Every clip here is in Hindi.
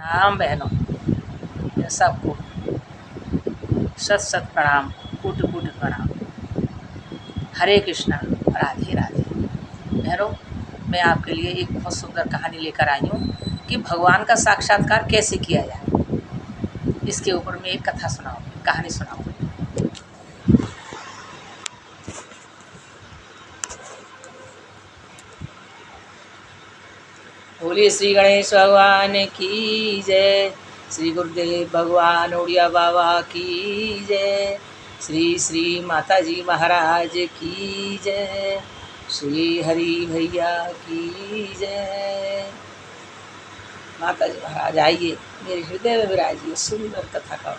प्रणाम बहनों, सबको सत सत प्रणाम, कूट कूट प्रणाम। हरे कृष्णा, राधे राधे। बहनों, मैं आपके लिए एक बहुत सुंदर कहानी लेकर आई हूँ कि भगवान का साक्षात्कार कैसे किया जाए। इसके ऊपर मैं एक कथा सुनाऊँगी, कहानी सुनाऊँगी। बोलिए श्री गणेश भगवान की जय, श्री गुरुदेव भगवान उड़िया बाबा की जय, श्री श्री माता जी महाराज की जय, श्री हरि भैया की जय। माता जी महाराज आइए, मेरे हृदय में विराजिए सुंदर कथा का।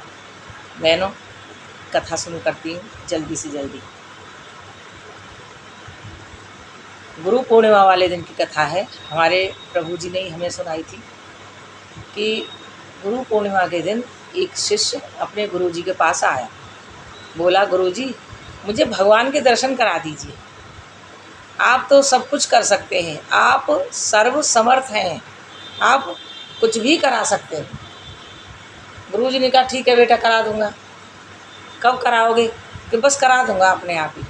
बहनों, कथा शुरू करती हूँ जल्दी से जल्दी। गुरु पूर्णिमा वाले दिन की कथा है। हमारे प्रभु जी ने हमें सुनाई थी कि गुरु पूर्णिमा के दिन एक शिष्य अपने गुरु जी के पास आया। बोला, गुरु जी, मुझे भगवान के दर्शन करा दीजिए। आप तो सब कुछ कर सकते हैं, आप सर्व समर्थ हैं, आप कुछ भी करा सकते हैं। गुरु जी ने कहा, ठीक है बेटा, करा दूंगा। कब कराओगे? कि बस करा दूंगा अपने आप ही।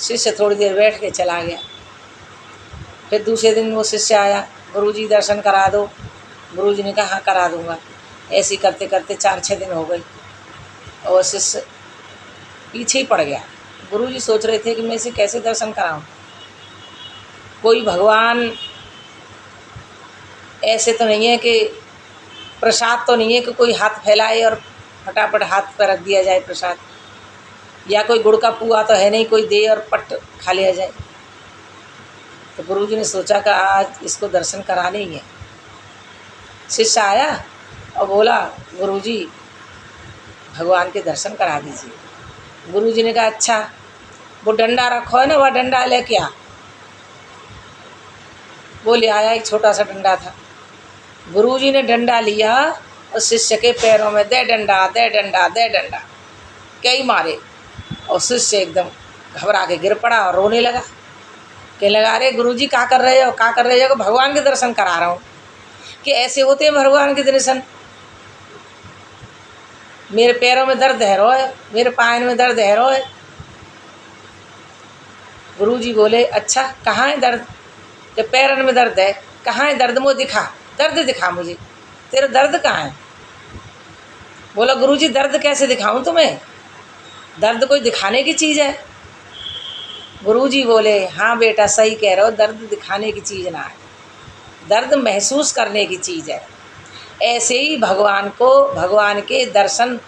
शिष्य थोड़ी देर बैठ के चला गया। फिर दूसरे दिन वो शिष्य आया, गुरु जी दर्शन करा दो। गुरु जी ने कहा, हाँ करा दूंगा। ऐसे करते करते 4-6 दिन हो गए और शिष्य पीछे ही पड़ गया। गुरु जी सोच रहे थे कि मैं इसे कैसे दर्शन कराऊं। कोई भगवान ऐसे तो नहीं है कि प्रसाद तो नहीं है कि कोई हाथ फैलाए और फटाफट हाथ पर रख दिया जाए प्रसाद, या कोई गुड़ का पुआ तो है नहीं कोई दे और पट खा लिया जाए। तो गुरु जी ने सोचा कि आज इसको दर्शन कराने ही है। शिष्य आया और बोला, गुरु जी भगवान के दर्शन करा दीजिए। गुरु जी ने कहा, अच्छा वो डंडा रखो है ना, वह डंडा लेके आ। वो ले आया, एक छोटा सा डंडा था। गुरु जी ने डंडा लिया और शिष्य के पैरों में दे डंडा दे डंडा दे डंडा कई मारे, और शिष्य एकदम घबरा के गिर पड़ा और रोने लगा। कहने लगा, अरे गुरु जी क्या कर रहे हो, क्या कर रहे हो? भगवान के दर्शन करा रहा हूँ। कि ऐसे होते हैं भगवान के दर्शन? मेरे पैरों में दर्द है रो है, मेरे पाँव में दर्द है रो है। गुरु जी बोले, अच्छा कहाँ है दर्द? जब पैरों में दर्द है, कहाँ है दर्द? मुझे दिखा, दर्द दिखा मुझे, तेरा दर्द कहाँ है? बोला, गुरु जी दर्द कैसे दिखाऊं तुम्हें? दर्द कोई दिखाने की चीज़ है? गुरु जी बोले, हाँ बेटा सही कह रहे हो, दर्द दिखाने की चीज़ ना है, दर्द महसूस करने की चीज़ है। ऐसे ही भगवान को, भगवान के दर्शन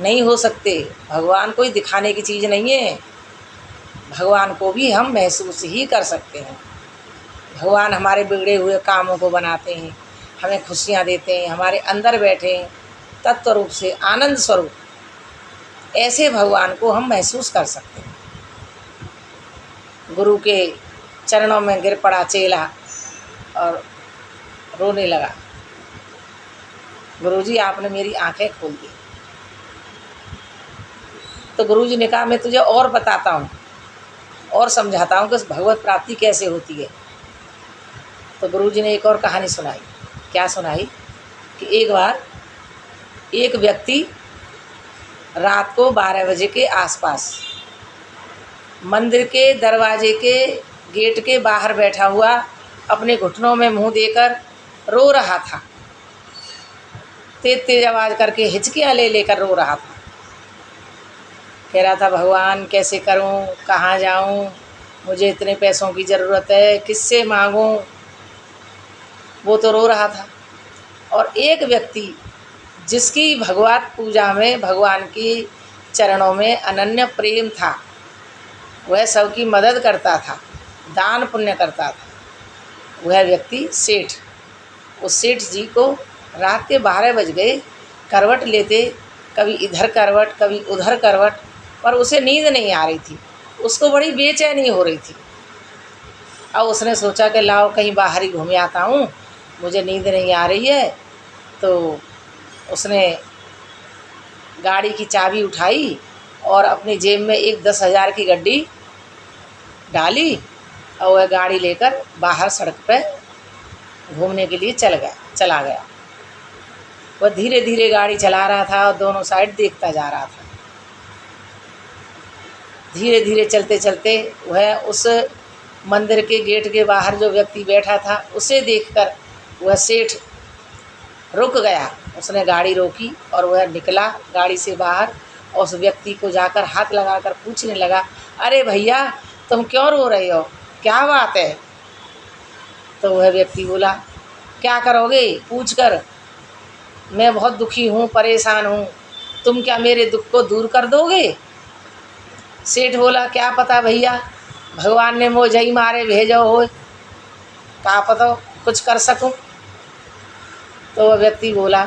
नहीं हो सकते। भगवान कोई दिखाने की चीज़ नहीं है, भगवान को भी हम महसूस ही कर सकते हैं। भगवान हमारे बिगड़े हुए कामों को बनाते हैं, हमें खुशियाँ देते हैं, हमारे अंदर बैठे हैं तत्व रूप से, आनंद स्वरूप। ऐसे भगवान को हम महसूस कर सकते हैं। गुरु के चरणों में गिर पड़ा चेला और रोने लगा। गुरुजी आपने मेरी आंखें खोल दी। तो गुरुजी ने कहा, मैं तुझे और बताता हूँ और समझाता हूँ कि भगवत प्राप्ति कैसे होती है। तो गुरुजी ने एक और कहानी सुनाई। क्या सुनाई? कि एक बार एक व्यक्ति रात को 12 बजे के आसपास मंदिर के दरवाजे के गेट के बाहर बैठा हुआ अपने घुटनों में मुंह देकर रो रहा था। तेज तेज आवाज़ करके हिचकियाँ ले लेकर रो रहा था। कह रहा था, भगवान कैसे करूं, कहाँ जाऊं, मुझे इतने पैसों की ज़रूरत है, किससे मांगूं। वो तो रो रहा था। और एक व्यक्ति जिसकी भगवत पूजा में, भगवान की चरणों में अनन्य प्रेम था, वह सबकी मदद करता था, दान पुण्य करता था, वह व्यक्ति सेठ। उस सेठ जी को रात के 12 बज गए, करवट लेते, कभी इधर करवट कभी उधर करवट, पर उसे नींद नहीं आ रही थी, उसको बड़ी बेचैनी हो रही थी। अब उसने सोचा कि लाओ कहीं बाहर ही घूम आता हूँ, मुझे नींद नहीं आ रही है। तो उसने गाड़ी की चाबी उठाई और अपनी जेब में एक 10,000 की गड्डी डाली और वह गाड़ी लेकर बाहर सड़क पर घूमने के लिए चला गया। वह धीरे धीरे गाड़ी चला रहा था और दोनों साइड देखता जा रहा था। धीरे धीरे चलते चलते वह उस मंदिर के गेट के बाहर जो व्यक्ति बैठा था उसे देखकर वह सेठ रुक गया। उसने गाड़ी रोकी और वह निकला गाड़ी से बाहर और उस व्यक्ति को जाकर हाथ लगाकर पूछने लगा, अरे भैया तुम क्यों रो रहे हो, क्या बात है? तो वह व्यक्ति बोला, क्या करोगे पूछ कर, मैं बहुत दुखी हूँ, परेशान हूँ, तुम क्या मेरे दुख को दूर कर दोगे? सेठ बोला, क्या पता भैया, भगवान ने मुझे ही मारे भेजो हो, क्या पता कुछ कर सकूं। तो वह व्यक्ति बोला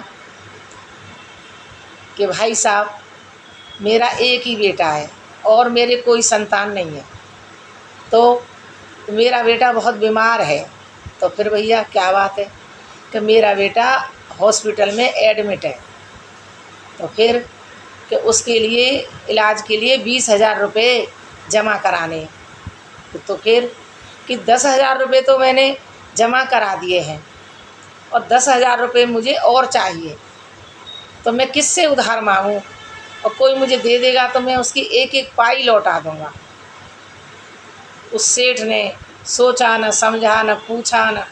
कि भाई साहब, मेरा एक ही बेटा है और मेरे कोई संतान नहीं है, तो मेरा बेटा बहुत बीमार है। तो फिर भैया क्या बात है? कि मेरा बेटा हॉस्पिटल में एडमिट है, तो फिर कि उसके लिए इलाज के लिए 20,000 रुपये जमा कराने। तो फिर कि 10,000 रुपये तो मैंने जमा करा दिए हैं और 10,000 रुपये मुझे और चाहिए, तो मैं किससे उधार मांगूं? और कोई मुझे दे देगा तो मैं उसकी एक एक पाई लौटा दूंगा। उस सेठ ने सोचा न समझा न पूछा न,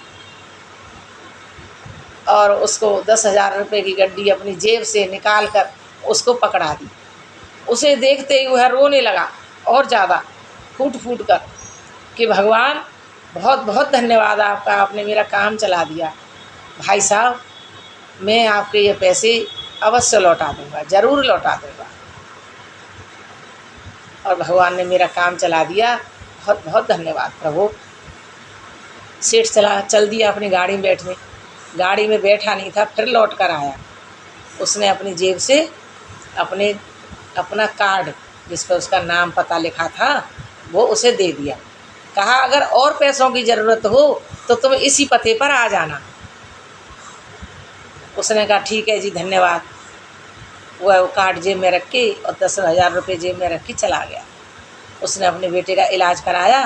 और उसको 10,000 रुपये की गड्डी अपनी जेब से निकाल कर उसको पकड़ा दी। उसे देखते ही वह रोने लगा और ज़्यादा फूट फूट कर कि भगवान बहुत बहुत धन्यवाद आपका, आपने मेरा काम चला दिया। भाई साहब, मैं आपके ये पैसे अवश्य लौटा दूंगा, ज़रूर लौटा दूंगा, और भगवान ने मेरा काम चला दिया, बहुत बहुत धन्यवाद प्रभु। सेठ चल दिया अपनी गाड़ी में बैठने। गाड़ी में बैठा नहीं था, फिर लौट कर आया। उसने अपनी जेब से अपना कार्ड जिस पर उसका नाम पता लिखा था वो उसे दे दिया। कहा, अगर और पैसों की ज़रूरत हो तो तुम इसी पते पर आ जाना। उसने कहा, ठीक है जी, धन्यवाद। वह कार्ड जेब में रख के और 10,000 रुपये जेब में रख के चला गया। उसने अपने बेटे का इलाज कराया,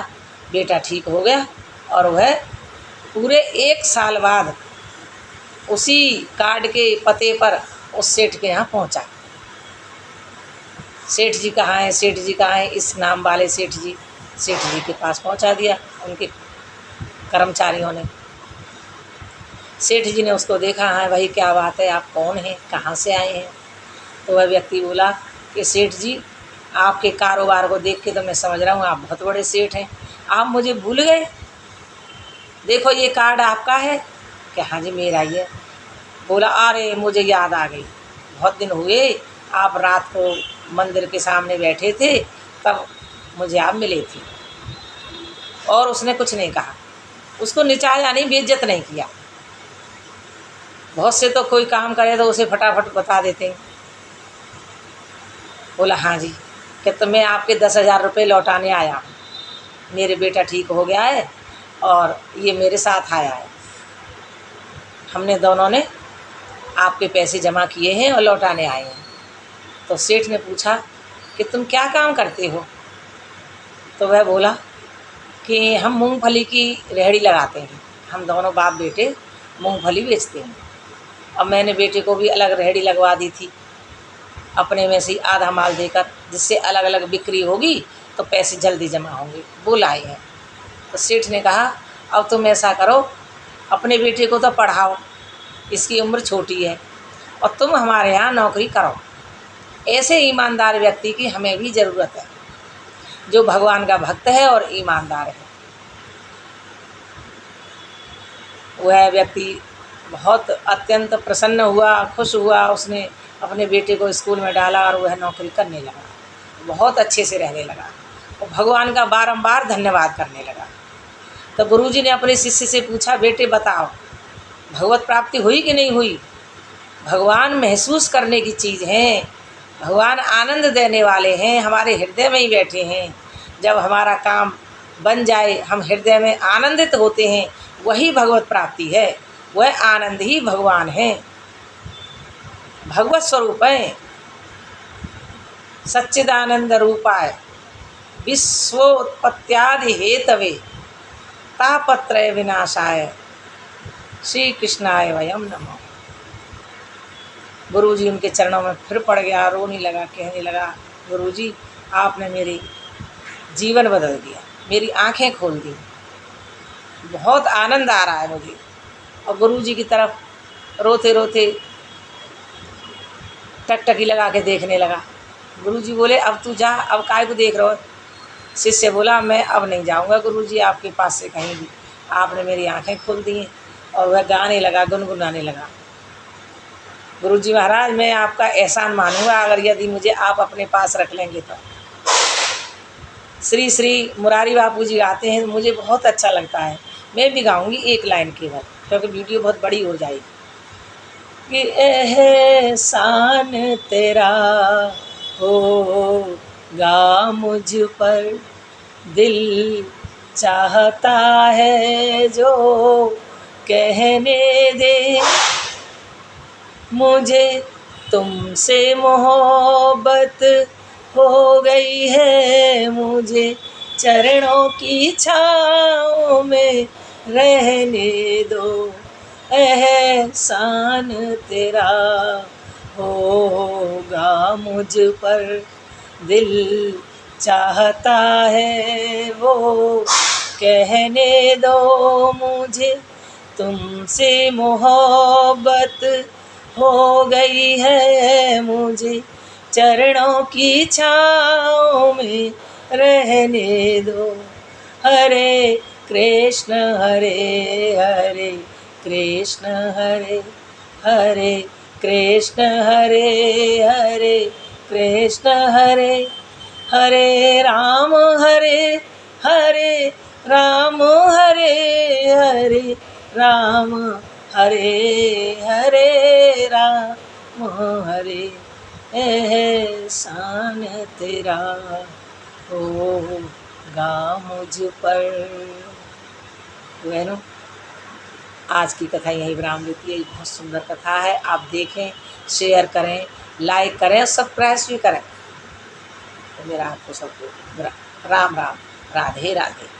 बेटा ठीक हो गया और वह पूरे 1 साल बाद उसी कार्ड के पते पर उस सेठ के यहाँ पहुँचा। सेठ जी कहाँ हैं, सेठ जी कहाँ हैं, इस नाम वाले सेठ जी के पास पहुँचा दिया उनके कर्मचारियों ने। सेठ जी ने उसको देखा, हाँ भाई क्या बात है, आप कौन हैं, कहाँ से आए हैं? तो वह व्यक्ति बोला कि सेठ जी, आपके कारोबार को देख के तो मैं समझ रहा हूँ आप बहुत बड़े सेठ हैं, आप मुझे भूल गए? देखो ये कार्ड आपका है। कि हाँ जी मेरा ही है। बोला, अरे मुझे याद आ गई, बहुत दिन हुए, आप रात को मंदिर के सामने बैठे थे, तब मुझे आप मिले थे। और उसने कुछ नहीं कहा, उसको निचाया नहीं, बेइज्जत नहीं किया। बहुत से तो कोई काम करे तो उसे फटाफट बता देते हैं। बोला, हाँ जी, कि तो मैं आपके 10,000 रुपये लौटाने आया हूँ, मेरे बेटा ठीक हो गया है और ये मेरे साथ आया है, हमने दोनों ने आपके पैसे जमा किए हैं और लौटाने आए हैं। तो सेठ ने पूछा कि तुम क्या काम करते हो? तो वह बोला कि हम मूंगफली की रेहड़ी लगाते हैं, हम दोनों बाप बेटे मूंगफली बेचते हैं, और मैंने बेटे को भी अलग रेहड़ी लगवा दी थी अपने में से आधा माल देकर, जिससे अलग अलग बिक्री होगी तो पैसे जल्दी जमा होंगे, वो लाए हैं। तो सेठ ने कहा, अब तुम ऐसा करो, अपने बेटे को तो पढ़ाओ, इसकी उम्र छोटी है, और तुम हमारे यहाँ नौकरी करो। ऐसे ईमानदार व्यक्ति की हमें भी ज़रूरत है, जो भगवान का भक्त है और ईमानदार है। वह व्यक्ति बहुत अत्यंत प्रसन्न हुआ, खुश हुआ। उसने अपने बेटे को स्कूल में डाला और वह नौकरी करने लगा, बहुत अच्छे से रहने लगा और भगवान का बारंबार धन्यवाद करने लगा। तो गुरुजी ने अपने शिष्य से पूछा, बेटे बताओ, भगवत प्राप्ति हुई कि नहीं हुई? भगवान महसूस करने की चीज़ है, भगवान आनंद देने वाले हैं, हमारे हृदय में ही बैठे हैं। जब हमारा काम बन जाए हम हृदय में आनंदित होते हैं, वही भगवत प्राप्ति है, वह आनंद ही भगवान है, भगवत स्वरूप है। सच्चिदानंद रूपाय विश्वोत्पत्त्यादि हेतवे तापत्रय विनाशाय श्री कृष्णाय वयम नमः। गुरुजी उनके चरणों में फिर पड़ गया, रोने लगा, कहने लगा, गुरुजी आपने मेरी जीवन बदल दिया, मेरी आंखें खोल दी, बहुत आनंद आ रहा है मुझे। और गुरुजी की तरफ रोते रोते टकटकी लगा के देखने लगा। गुरुजी बोले, अब तू जा, अब काय को देख रहे हो? शिष्य बोला, मैं अब नहीं जाऊंगा गुरुजी आपके पास से कहीं भी, आपने मेरी आंखें खोल दी हैं। और वह गाने लगा, गुनगुनाने लगा, गुरुजी महाराज मैं आपका एहसान मानूंगा अगर यदि मुझे आप अपने पास रख लेंगे तो। श्री श्री मुरारी बापू जी गाते हैं, मुझे बहुत अच्छा लगता है, मैं भी गाऊंगी एक लाइन केवल, क्योंकि वीडियो बहुत बड़ी हो जाएगी। कि एहसान तेरा होगा मुझ पर, दिल चाहता है जो कहने दे, मुझे तुमसे मोहब्बत हो गई है, मुझे चरणों की छाँव में रहने दो, एहसान तेरा होगा मुझ पर, दिल चाहता है वो कहने दो, मुझे तुमसे मोहब्बत हो गई है, मुझे चरणों की छाँव में रहने दो। हरे कृष्ण हरे कृष्ण हरे हरे कृष्ण हरे कृष्ण हरे हरे राम हरे राम हरे राम हरे राम हरे, एहसान तेरा होगा मुझ पर। बहनों, आज की कथा यही विराम लेती है। बहुत सुंदर कथा है, आप देखें, शेयर करें, लाइक करें और सब्सक्राइब भी करें। तो मेरा आपको सबको राम राम, राधे राधे।